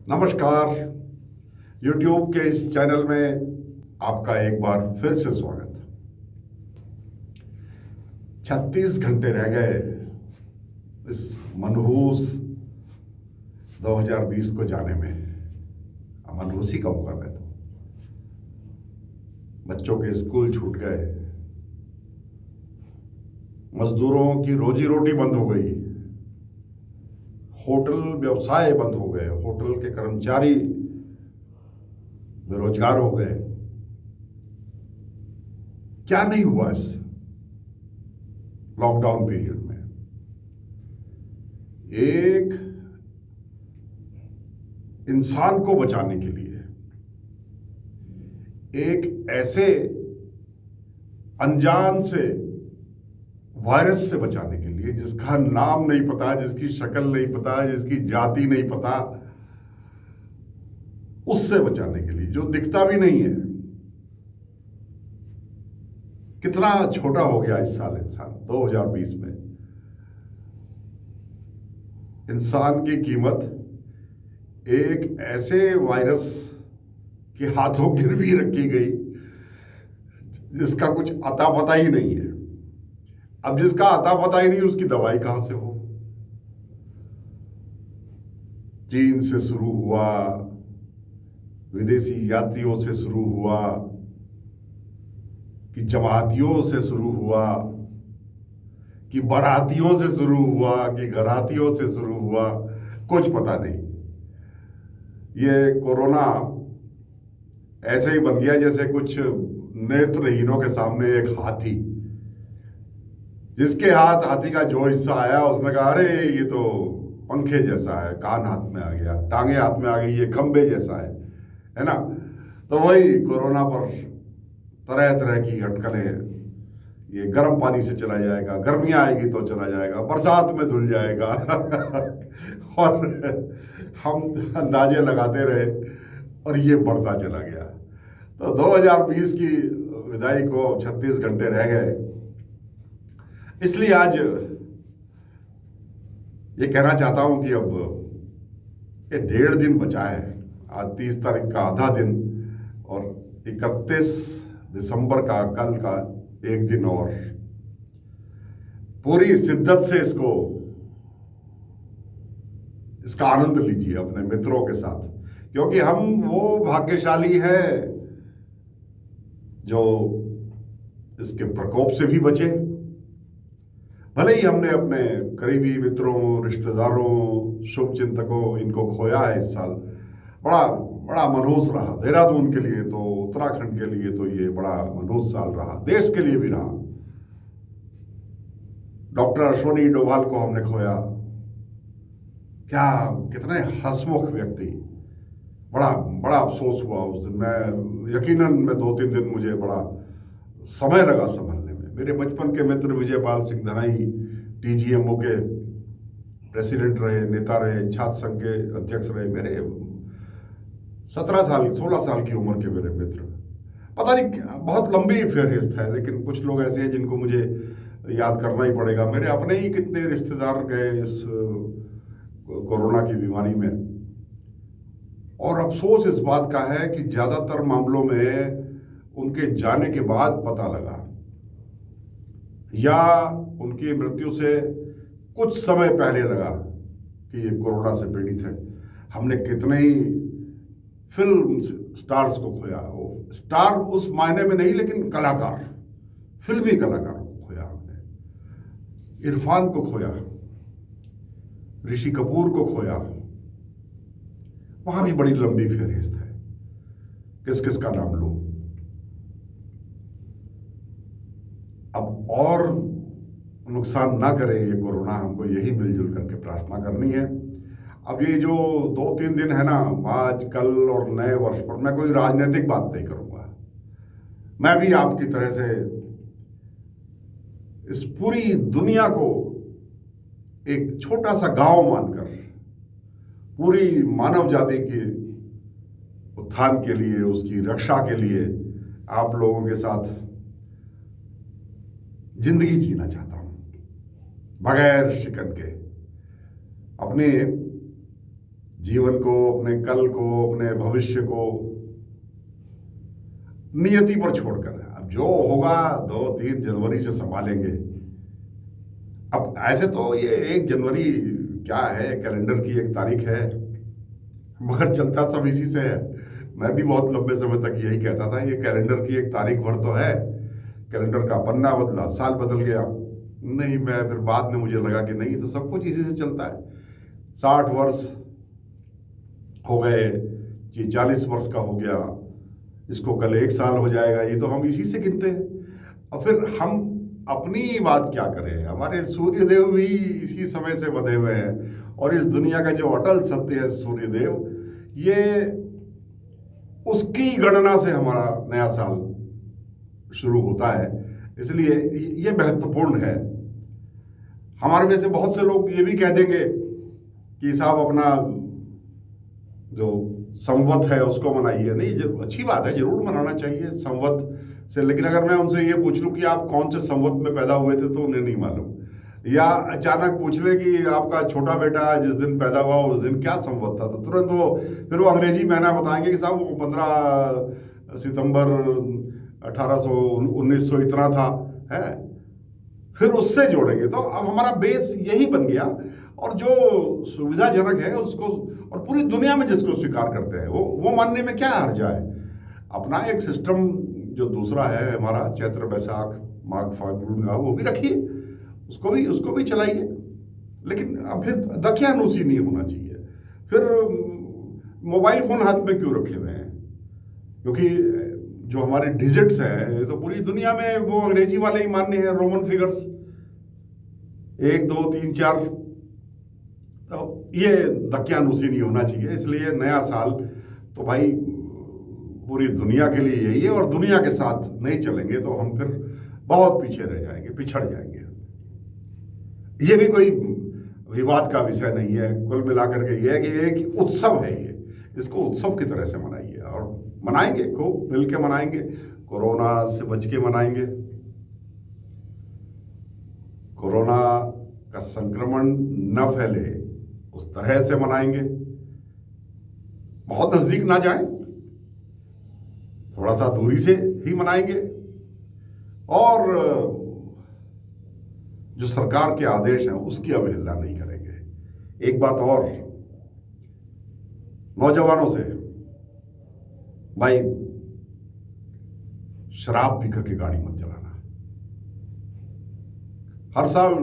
नमस्कार। YouTube के इस चैनल में आपका एक बार फिर से स्वागत। 36 घंटे रह गए इस मनहूस 2020 को जाने में। मनहूस ही कहूँगा मैं तो। बच्चों के स्कूल छूट गए, मजदूरों की रोजी रोटी बंद हो गई, होटल व्यवसाय बंद हो गए, होटल के कर्मचारी बेरोजगार हो गए। क्या नहीं हुआ इस लॉकडाउन पीरियड में? एक इंसान को बचाने के लिए, एक ऐसे अनजान से वायरस से बचाने के लिए जिसका नाम नहीं पता, जिसकी शक्ल नहीं पता, जिसकी जाति नहीं पता, उससे बचाने के लिए जो दिखता भी नहीं है। कितना छोटा हो गया इस साल इंसान 2020 में। इंसान की कीमत एक ऐसे वायरस के हाथों गिरवी रखी गई जिसका कुछ अता पता ही नहीं है। अब जिसका अता पता ही नहीं, उसकी दवाई कहां से हो? चीन से शुरू हुआ, विदेशी यात्रियों से शुरू हुआ, कि जमातियों से शुरू हुआ, कि बारातियों से शुरू हुआ, कि घरातियों से शुरू हुआ, कुछ पता नहीं। ये कोरोना ऐसे ही बन गया जैसे कुछ नेत्रहीनों के सामने एक हाथी, जिसके हाथी का जो हिस्सा आया उसने कहा अरे ये तो पंखे जैसा है, कान हाथ में आ गया, टांगे हाथ में आ गई, ये खंबे जैसा है ना। तो वही कोरोना पर तरह तरह की अटकलें। ये गर्म पानी से चला जाएगा, गर्मियां आएगी तो चला जाएगा, बरसात में धुल जाएगा और हम अंदाजे लगाते रहे और ये बढ़ता चला गया। तो 2020 की विदाई को 36 घंटे रह गए। इसलिए आज ये कहना चाहता हूं कि अब ये 1.5 दिन बचा है। आज 30 तारीख का आधा दिन और 31 दिसंबर का कल का एक दिन, और पूरी शिद्दत से इसका आनंद लीजिए अपने मित्रों के साथ, क्योंकि हम वो भाग्यशाली हैं जो इसके प्रकोप से भी बचे। भले ही हमने अपने करीबी मित्रों, रिश्तेदारों, शुभचिंतकों इनको खोया है इस साल। बड़ा बड़ा मनहूस रहा देहरादून के लिए, तो उत्तराखंड के लिए तो ये बड़ा मनहूस साल रहा, देश के लिए भी रहा। डॉक्टर अश्वनी डोभाल को हमने खोया। क्या कितने हंसमुख व्यक्ति। बड़ा बड़ा अफसोस हुआ उस दिन। मैं यकीनन में 2-3 दिन मुझे बड़ा समय लगा संभलने में। मेरे बचपन के मित्र विजयपाल सिंह धनाई TGMO के प्रेसिडेंट रहे, नेता रहे, छात्र संघ के अध्यक्ष रहे। मेरे 16 साल की उम्र के मेरे मित्र। पता नहीं, बहुत लंबी फहरिस्त है, लेकिन कुछ लोग ऐसे हैं जिनको मुझे याद करना ही पड़ेगा। मेरे अपने ही कितने रिश्तेदार गए इस कोरोना की बीमारी में। और अफसोस इस बात का है कि ज्यादातर मामलों में उनके जाने के बाद पता लगा, या उनकी मृत्यु से कुछ समय पहले लगा कि ये कोरोना से पीड़ित है। हमने कितने ही फिल्म स्टार्स को खोया। वो स्टार उस मायने में नहीं, लेकिन कलाकार, फिल्मी कलाकारों को खोया हमने। इरफान को खोया, ऋषि कपूर को खोया। वहां भी बड़ी लंबी फहरिस्त है, किस किस का नाम लूं। अब और नुकसान ना करे ये कोरोना, हमको यही मिलजुल करके प्रार्थना करनी है। अब ये जो 2-3 दिन है ना, आज कल और नए वर्ष पर, मैं कोई राजनीतिक बात नहीं करूंगा। मैं भी आपकी तरह से इस पूरी दुनिया को एक छोटा सा गांव मानकर पूरी मानव जाति के उत्थान के लिए, उसकी रक्षा के लिए आप लोगों के साथ जिंदगी जीना चाहता हूं, बगैर शिकन के। अपने जीवन को, अपने कल को, अपने भविष्य को नियति पर छोड़कर, अब जो होगा 2-3 जनवरी से संभालेंगे। अब ऐसे तो ये 1 जनवरी क्या है, कैलेंडर की एक तारीख है, मगर चलता सब इसी से है। मैं भी बहुत लंबे समय तक यही कहता था, ये कैलेंडर की एक तारीख भर तो है, कैलेंडर का पन्ना बदला, साल बदल गया। नहीं, मैं फिर बाद में मुझे लगा कि नहीं, तो सब कुछ इसी से चलता है। 60 वर्ष हो गए, ये 40 वर्ष का हो गया, इसको कल 1 साल हो जाएगा, ये तो हम इसी से गिनते हैं। और फिर हम अपनी बात क्या करें, हमारे सूर्य देव भी इसी समय से बंधे हुए हैं, और इस दुनिया का जो अटल सत्य है सूर्य देव, ये उसकी गणना से हमारा नया साल शुरू होता है। इसलिए ये महत्वपूर्ण है। हमारे में से बहुत से लोग ये भी कह देंगे कि साहब अपना जो संवत है उसको मनाइए। नहीं, जो अच्छी बात है, जरूर मनाना चाहिए संवत से, लेकिन अगर मैं उनसे ये पूछ लूं कि आप कौन से संवत में पैदा हुए थे, तो उन्हें नहीं मालूम। या अचानक पूछ ले कि आपका छोटा बेटा जिस दिन पैदा हुआ उस दिन क्या संवत था, तो तुरंत फिर वो अंग्रेजी महीना बताएंगे कि साहब वो 15 सितंबर 1900 इतना था, है। फिर उससे जोड़ेंगे, तो अब हमारा बेस यही बन गया। और जो सुविधाजनक है उसको, और पूरी दुनिया में जिसको स्वीकार करते हैं, वो मानने में क्या हर्ज है। अपना एक सिस्टम जो दूसरा है हमारा, चैत्र बैसाख माघ फाल्गुन का, वो भी रखिए, उसको भी चलाइए, लेकिन अब फिर दकियानूसी नहीं होना चाहिए। फिर मोबाइल फोन हाथ में क्यों रखे हुए हैं? क्योंकि जो हमारे डिजिट्स हैं, ये तो पूरी दुनिया में वो अंग्रेजी वाले ही मान्य हैं, रोमन फिगर्स 1 2 3 4। तो ये दकियानूसी नहीं होना चाहिए। इसलिए नया साल तो भाई पूरी दुनिया के लिए यही है, और दुनिया के साथ नहीं चलेंगे तो हम फिर बहुत पीछे रह जाएंगे, पिछड़ जाएंगे। ये भी कोई विवाद का विषय नहीं है। कुल मिलाकर के ये है कि एक उत्सव है, ये इसको उत्सव की तरह से मनाइए, और मनाएंगे, खूब मिल के मनाएंगे, कोरोना से बच के मनाएंगे, कोरोना का संक्रमण न फैले उस तरह से मनाएंगे, बहुत नजदीक ना जाए, थोड़ा सा दूरी से ही मनाएंगे, और जो सरकार के आदेश हैं उसकी अवहेलना नहीं करेंगे। एक बात और, नौजवानों से, भाई शराब पी करके गाड़ी मत चलाना। हर साल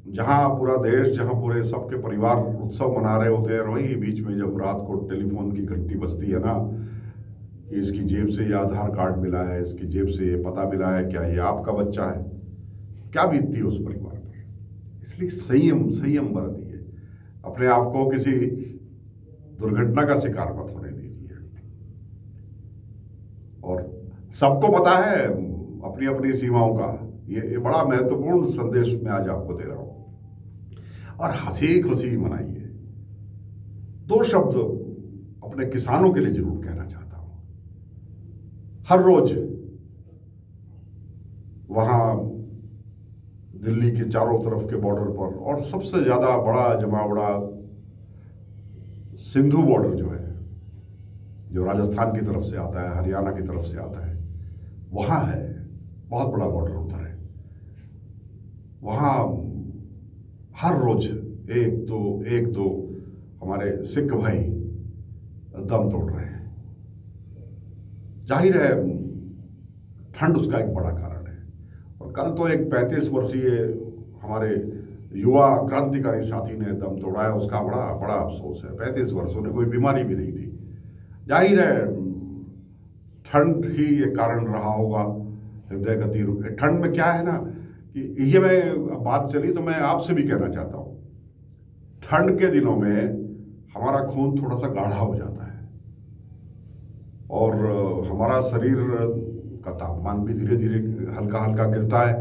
जहां पूरा देश, जहां पूरे सबके परिवार उत्सव मना रहे होते हैं, वही बीच में जब रात को टेलीफोन की घंटी बजती है ना, कि इसकी जेब से ये आधार कार्ड मिला है, इसकी जेब से ये पता मिला है, क्या ये आपका बच्चा है, क्या बीतती है उस परिवार पर। इसलिए संयम बरतिए, अपने आप को किसी दुर्घटना का शिकार मत होने दीजिए। और सबको पता है अपनी अपनी सीमाओं का, ये बड़ा महत्वपूर्ण संदेश मैं आज आपको दे रहा हूं। और हंसी खुशी मनाइए। 2 शब्द अपने किसानों के लिए जरूर कहना चाहता हूं। हर रोज वहां दिल्ली के चारों तरफ के बॉर्डर पर, और सबसे ज्यादा बड़ा जमावड़ा सिंधु बॉर्डर जो है, जो राजस्थान की तरफ से आता है, हरियाणा की तरफ से आता है, वहां है, बहुत बड़ा बॉर्डर उधर है। वहां हर रोज एक दो हमारे सिख भाई दम तोड़ रहे हैं। जाहिर है ठंड उसका एक बड़ा कारण है। और कल तो एक 35 वर्षीय हमारे युवा क्रांतिकारी साथी ने दम तोड़ा है, उसका बड़ा बड़ा अफसोस है। 35 वर्ष, उन्हें कोई बीमारी भी नहीं थी। जाहिर है ठंड ही एक कारण रहा होगा, हृदय गति रुक। ठंड में क्या है ना कि ये, मैं बात चली तो मैं आपसे भी कहना चाहता हूँ, ठंड के दिनों में हमारा खून थोड़ा सा गाढ़ा हो जाता है, और हमारा शरीर का तापमान भी धीरे धीरे हल्का हल्का गिरता है।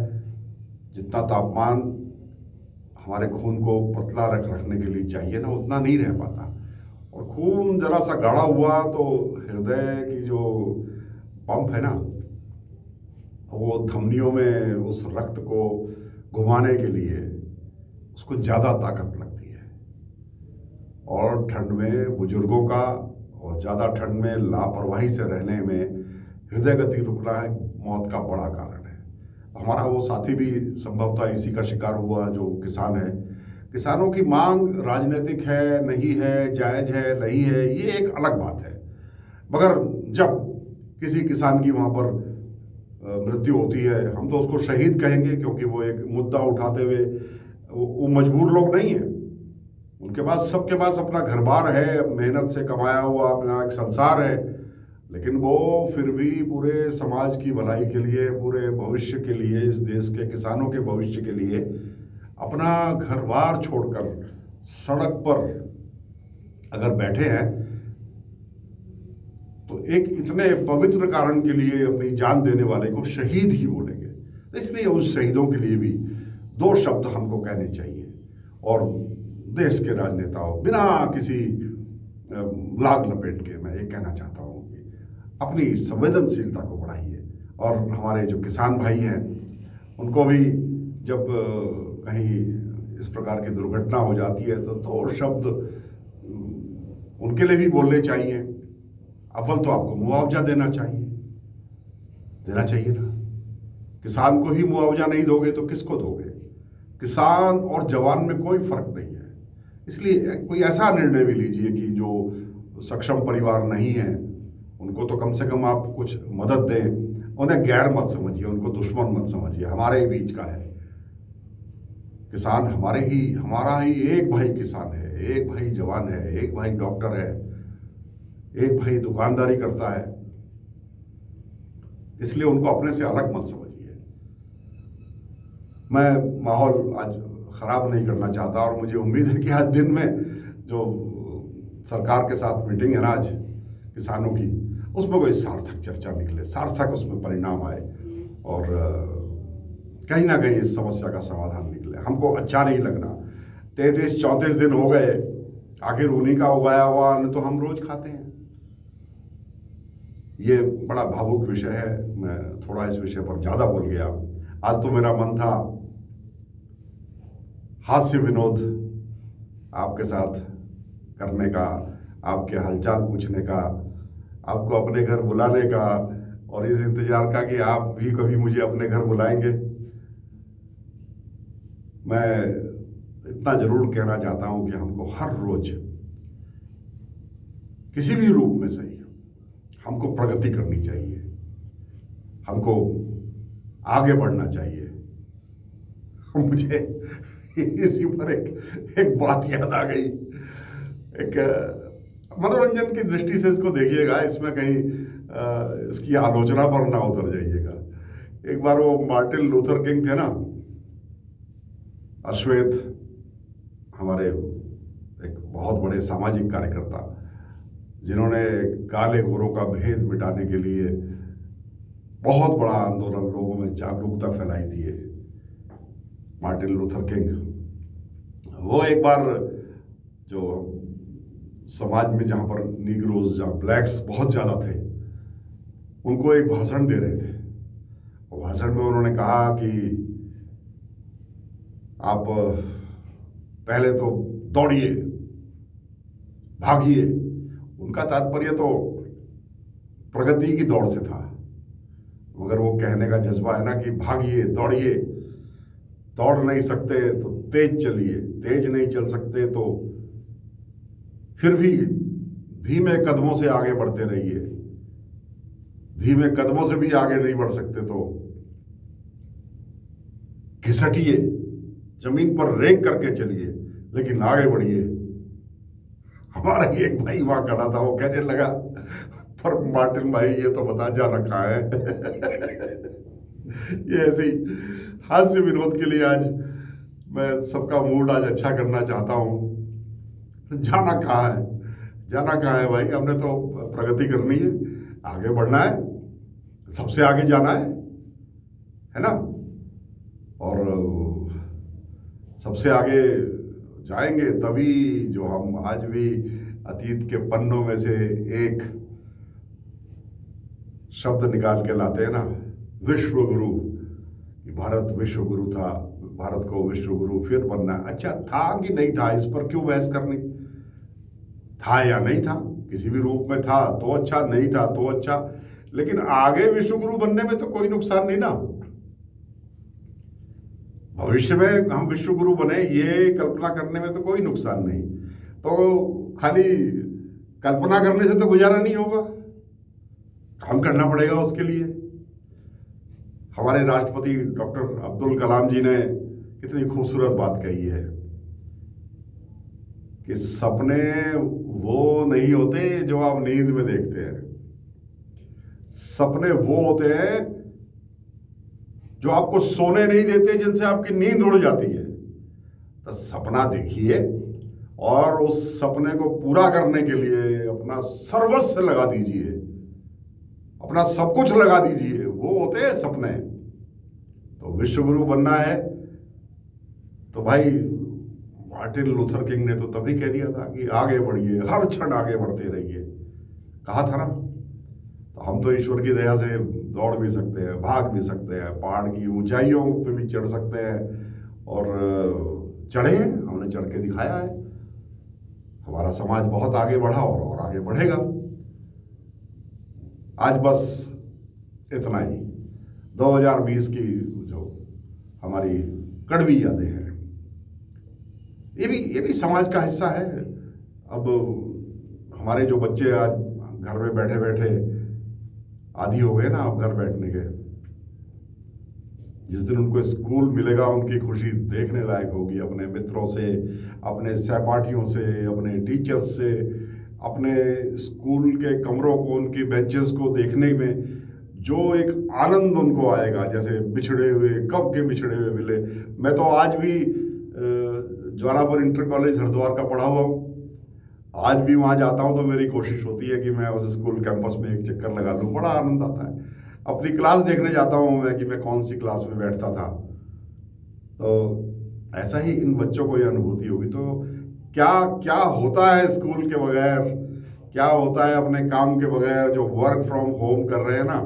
जितना तापमान हमारे खून को पतला रखने के लिए चाहिए ना, उतना नहीं रह पाता। और खून जरा सा गाढ़ा हुआ तो हृदय की जो पंप है ना, वो धमनियों में उस रक्त को घुमाने के लिए उसको ज़्यादा ताकत लगती है। और ठंड में बुजुर्गों का, और ज़्यादा ठंड में लापरवाही से रहने में हृदय गति रुकना है मौत का बड़ा कारण है। हमारा वो साथी भी संभवतः इसी का शिकार हुआ जो किसान है। किसानों की मांग राजनीतिक है, नहीं है, जायज़ है, नहीं है, ये एक अलग बात है। मगर जब किसी किसान की वहाँ पर मृत्यु होती है, हम तो उसको शहीद कहेंगे, क्योंकि वो एक मुद्दा उठाते हुए, वो मजबूर लोग नहीं हैं। उनके पास, सबके पास अपना घर बार है, मेहनत से कमाया हुआ अपना एक संसार है, लेकिन वो फिर भी पूरे समाज की भलाई के लिए, पूरे भविष्य के लिए, इस देश के किसानों के भविष्य के लिए अपना घर बार छोड़कर सड़क पर अगर बैठे हैं, तो एक इतने पवित्र कारण के लिए अपनी जान देने वाले को शहीद ही बोलेंगे। तो इसलिए उस शहीदों के लिए भी दो शब्द हमको कहने चाहिए। और देश के राजनेताओं, बिना किसी लाग लपेट के मैं ये कहना चाहता हूँ कि अपनी संवेदनशीलता को बढ़ाइए। और हमारे जो किसान भाई हैं, उनको भी जब कहीं इस प्रकार की दुर्घटना हो जाती है तो दो शब्द उनके लिए भी बोलने चाहिए। अव्वल तो आपको मुआवजा देना चाहिए ना। किसान को ही मुआवजा नहीं दोगे तो किसको दोगे? किसान और जवान में कोई फर्क नहीं है। इसलिए कोई ऐसा निर्णय भी लीजिए कि जो सक्षम परिवार नहीं है उनको तो कम से कम आप कुछ मदद दें। उन्हें गैर मत समझिए, उनको दुश्मन मत समझिए, हमारे ही बीच का है किसान। हमारा ही एक भाई किसान है, एक भाई जवान है, एक भाई डॉक्टर है, एक भाई दुकानदारी करता है। इसलिए उनको अपने से अलग मत समझिए। मैं माहौल आज खराब नहीं करना चाहता, और मुझे उम्मीद है कि आज दिन में जो सरकार के साथ मीटिंग है ना आज किसानों की, उसमें कोई सार्थक चर्चा निकले, सार्थक उसमें परिणाम आए, और कहीं ना कहीं इस समस्या का समाधान निकले। हमको अच्छा नहीं लगना, 33-34 दिन हो गए, आखिर उन्हीं का उगाया हुआ अन्न तो हम रोज खाते हैं। ये बड़ा भावुक विषय है, मैं थोड़ा इस विषय पर ज़्यादा बोल गया। आज तो मेरा मन था हास्य विनोद आपके साथ करने का, आपके हालचाल पूछने का, आपको अपने घर बुलाने का, और इस इंतजार का कि आप भी कभी मुझे अपने घर बुलाएंगे। मैं इतना जरूर कहना चाहता हूं कि हमको हर रोज किसी भी रूप में सही हमको प्रगति करनी चाहिए, हमको आगे बढ़ना चाहिए। मुझे इसी पर एक बात याद आ गई। एक मनोरंजन की दृष्टि से इसको देखिएगा, इसमें कहीं इसकी आलोचना पर ना उतर जाइएगा। एक बार वो मार्टिन लूथर किंग थे ना, अश्वेत, हमारे एक बहुत बड़े सामाजिक कार्यकर्ता, जिन्होंने काले गोरों का भेद मिटाने के लिए बहुत बड़ा आंदोलन, लोगों में जागरूकता फैलाई थी, मार्टिन लूथर किंग। वो एक बार जो समाज में जहाँ पर नीग्रोज, जहाँ ब्लैक्स बहुत ज़्यादा थे, उनको एक भाषण दे रहे थे। और भाषण में उन्होंने कहा कि आप पहले तो दौड़िए, भागिए। उनका तात्पर्य तो प्रगति की दौड़ से था, मगर वो कहने का जज्बा है ना कि भागिए, दौड़िए। दौड़ नहीं सकते तो तेज चलिए, तेज नहीं चल सकते तो फिर भी धीमे कदमों से आगे बढ़ते रहिए। धीमे कदमों से भी आगे नहीं बढ़ सकते तो घिसटिए, जमीन पर रेंग करके चलिए, लेकिन आगे बढ़िए। हमारा ही एक भाई वहां खड़ा था, वो कहने लगा, पर मार्टिन भाई ये तो बता जाना कहाँ है। ये ऐसी हास्य विनोद के लिए आज मैं सबका मूड आज अच्छा करना चाहता हूँ। जाना कहाँ है, जाना कहाँ है भाई? हमने तो प्रगति करनी है, आगे बढ़ना है, सबसे आगे जाना है ना। और सबसे आगे जाएंगे तभी जो हम आज भी अतीत के पन्नों में से एक शब्द निकाल के लाते हैं ना, विश्व गुरु। भारत विश्व गुरु था, भारत को विश्व गुरु फिर बनना। अच्छा था कि नहीं था, इस पर क्यों बहस करनी? था या नहीं था, किसी भी रूप में था तो अच्छा, नहीं था तो अच्छा, लेकिन आगे विश्वगुरु बनने में तो कोई नुकसान नहीं ना। भविष्य में हम विश्वगुरु बने ये कल्पना करने में तो कोई नुकसान नहीं। तो खाली कल्पना करने से तो गुजारा नहीं होगा, काम करना पड़ेगा उसके लिए। हमारे राष्ट्रपति डॉक्टर अब्दुल कलाम जी ने कितनी खूबसूरत बात कही है कि सपने वो नहीं होते जो आप नींद में देखते हैं, सपने वो होते हैं जो आपको सोने नहीं देते, जिनसे आपकी नींद उड़ जाती है। तो सपना देखिए और उस सपने को पूरा करने के लिए अपना सर्वस्व लगा दीजिए, अपना सब कुछ लगा दीजिए, वो होते हैं सपने। तो विश्वगुरु बनना है तो भाई मार्टिन लूथर किंग ने तो तभी कह दिया था कि आगे बढ़िए, हर क्षण आगे बढ़ते रहिए, कहा था ना। तो हम तो ईश्वर की दया से दौड़ भी सकते हैं, भाग भी सकते हैं, पहाड़ की ऊंचाइयों पे भी चढ़ सकते हैं, और चढ़े हैं, हमने चढ़ के दिखाया है। हमारा समाज बहुत आगे बढ़ा और आगे बढ़ेगा। आज बस इतना ही। 2020 की जो हमारी कड़वी यादें हैं, ये भी समाज का हिस्सा है। अब हमारे जो बच्चे आज घर में बैठे बैठे आदी हो गए ना, अब घर बैठने के, जिस दिन उनको स्कूल मिलेगा उनकी खुशी देखने लायक होगी। अपने मित्रों से, अपने सहपाठियों से, अपने टीचर्स से, अपने स्कूल के कमरों को, उनकी बेंचेस को देखने में जो एक आनंद उनको आएगा, जैसे बिछड़े हुए, कब के बिछड़े हुए मिले। मैं तो आज भी ज्वारापुर इंटर कॉलेज हरिद्वार का पढ़ा हुआ हूँ, आज भी वहाँ जाता हूँ तो मेरी कोशिश होती है कि मैं उस स्कूल कैंपस में एक चक्कर लगा लूँ, बड़ा आनंद आता है। अपनी क्लास देखने जाता हूँ मैं कि मैं कौन सी क्लास में बैठता था। तो ऐसा ही इन बच्चों को ये अनुभूति होगी। तो क्या क्या होता है स्कूल के बगैर, क्या होता है अपने काम के बगैर, जो वर्क फ्रॉम होम कर रहे हैं ना,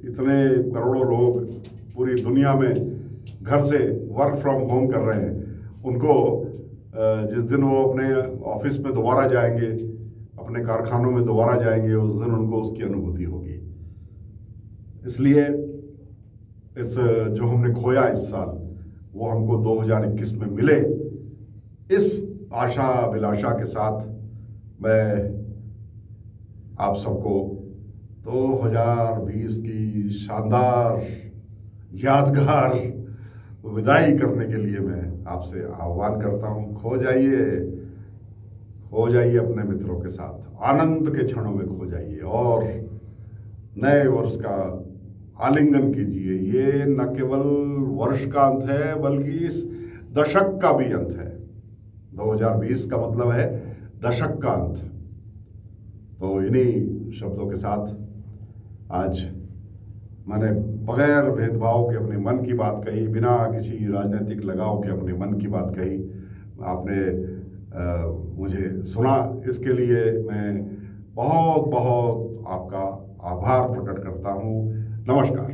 इतने करोड़ों लोग पूरी दुनिया में घर से वर्क फ्रॉम होम कर रहे हैं। उनको जिस दिन वो अपने ऑफिस में दोबारा जाएंगे, अपने कारखानों में दोबारा जाएंगे, उस दिन उनको उसकी अनुभूति होगी। इसलिए इस जो हमने खोया इस साल, वो हमको 2021 में मिले, इस आशा अभिलाषा के साथ मैं आप सबको 2020 की शानदार यादगार विदाई करने के लिए मैं आपसे आह्वान करता हूँ। खो जाइए अपने मित्रों के साथ, आनंद के क्षणों में खो जाइए और नए वर्ष का आलिंगन कीजिए। ये न केवल वर्ष का अंत है बल्कि इस दशक का भी अंत है। 2020 का मतलब है दशक का अंत। तो इन्हीं शब्दों के साथ आज मैंने बगैर भेदभाव के अपने मन की बात कही, बिना किसी राजनीतिक लगाव के अपने मन की बात कही। आपने मुझे सुना, इसके लिए मैं बहुत बहुत आपका आभार प्रकट करता हूँ। नमस्कार।